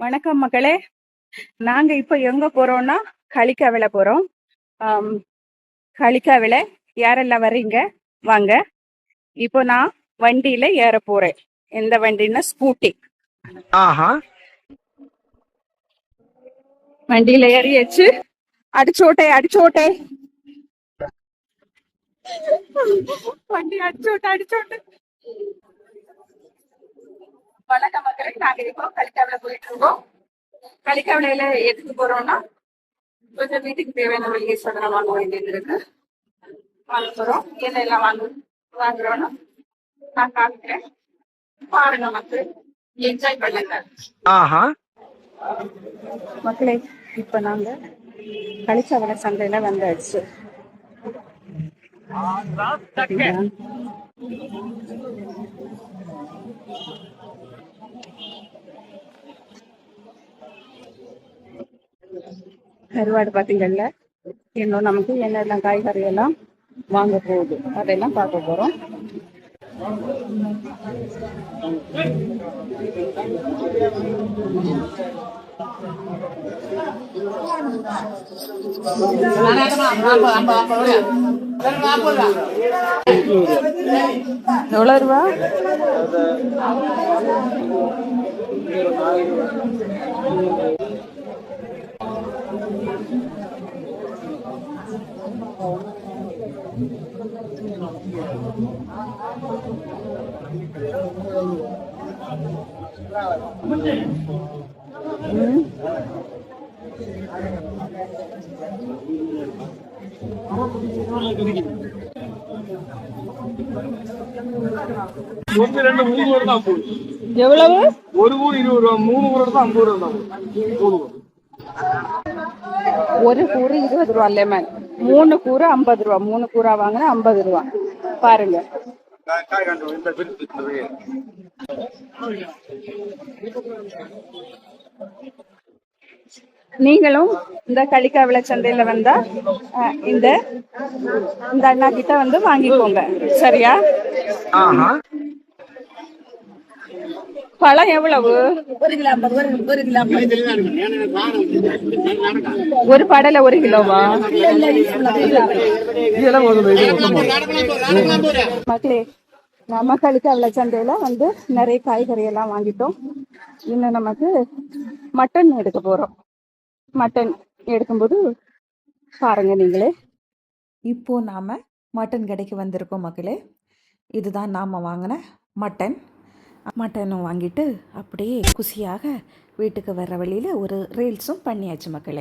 வணக்கம் மக்களே. நாங்க இப்ப எங்க போறோம்னா களிக்காவில போறோம். களிக்காவில யாரெல்லாம் வர்றீங்க வாங்க. இப்போ நான் வண்டியில ஏற போறேன். எந்த வண்டின்னா ஸ்கூட்டி. வண்டியில ஏறியாச்சு. அடிச்சோட்டே வண்டி அடிச்சோட்டே. வணக்கம் மக்களே, நாங்க இப்போ களிக்காவில போயிட்டு இருக்கோம். களிக்காவில எதுக்கு போறோம்னா கொஞ்சம் வீட்டுக்கு தேவையான வெளியே சதனம் வாங்க வேண்டியது இருக்கு. வாங்க போறோம். என்னெல்லாம் வாங்குறோம்னா நான் காமிக்கிறேன். பாருங்க மக்கள், என்ஜாய் பண்ணுங்க. மக்களே, இப்ப நாங்க களிச்சாவள சந்தையில வந்தாச்சு. கருவாடு பாத்தீங்கல்ல, இன்னும் நமக்கு என்னெல்லாம் காய்கறி எல்லாம் வாங்க போகுது அதெல்லாம் பார்க்க போறோம். எவ்வளவு ரூபா? எவ்வளவு? ஒரு கூறு 20 ரூபா, 3 கூறு தான் 50 ரூபா. ஒரு கூறு 20 ரூபா லெமன், 3 கூறு 50 ரூபா. 3 கூறா வாங்கினா 50 ரூபா. பாருங்க. நீங்களும் இந்த களிக்காவிள சந்தையில வந்தா இந்த அண்ணா கிட்ட வந்து வாங்கிக்கோங்க, சரியா? பழம் எவ்வளவு? 1 கிலோ 50. ஒரு படல 1 கிலோவா? மக்களே, நம்ம களிக்காவிள சந்தையில வந்து நிறைய காய்கறி எல்லாம் வாங்கிட்டோம். இன்னும் நமக்கு மட்டன் எடுக்க போறோம். மட்டன் எடுக்கும்போது பாருங்க நீங்களே. இப்போ நாம் மட்டன் கடைக்கு வந்திருக்கோம் மக்களே. இதுதான் நாம் வாங்கின மட்டனும் வாங்கிட்டு அப்படியே குசியாக வீட்டுக்கு வர்ற வழியில் ஒரு ரீல்ஸும் பண்ணியாச்சு மக்களே.